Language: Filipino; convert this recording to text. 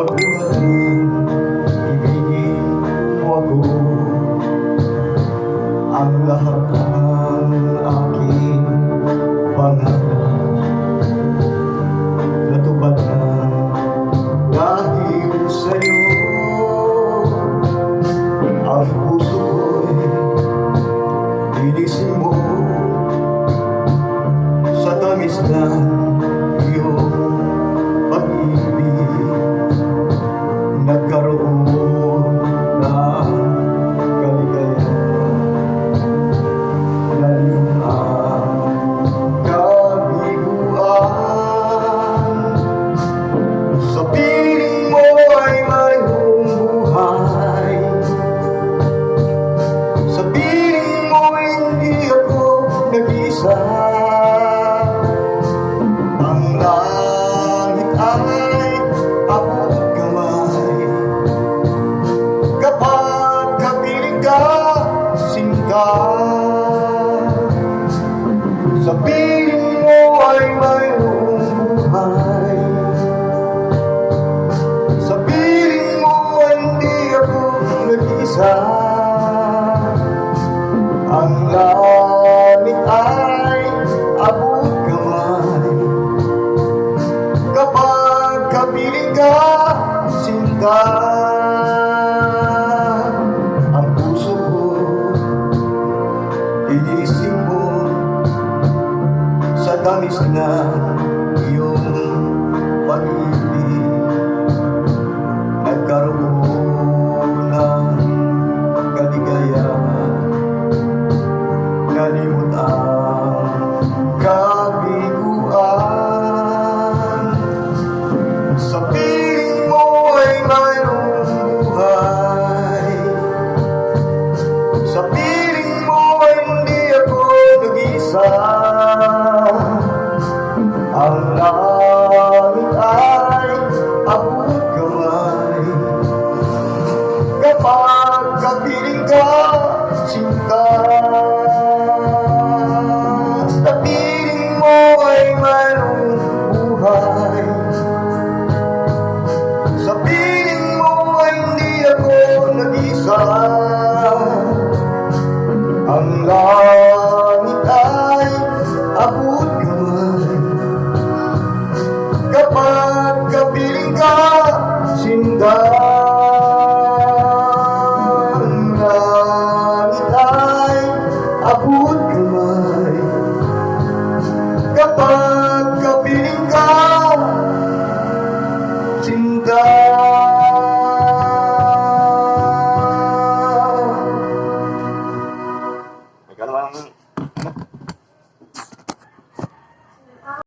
mabuhay, ibigin mo ako. Ang lahat ng aking pangarap natupad na dahil sa'yo. Ang puso ko'y tinisin mo sa tamis na iyong pag-ibig. Nagkaroon ng kaligayahan, lalo ang kabiguan. Sa piling mo ay mayroong buhay, sa piling mo hindi ako nag-isa. Ang langit ay abot kamay kapag kapiling ka, sinta. Sa piling mo ay mayroong buhay, sa piling mo hindi ako nag-isa. Ang langit ay abot kamay kapag kapiling ka, sinta. Ang puso ko iisip mo sa tamis na iyong pag-ibig. Nagkaroon ng kaligayahan, nalimot ang kabiguan. Sa piling mo ay mayroong buhay, sa piling mo ay hindi ako nag-isa. Ang langit ay abot kamay kapag kapiling ka, sinta. Sa piling mo ay mayroong buhay, sa piling mo ay hindi ako nag-isa. Ang langit ay abot kamay kapag kapiling ka, sinta. Ang langit ay abot kamay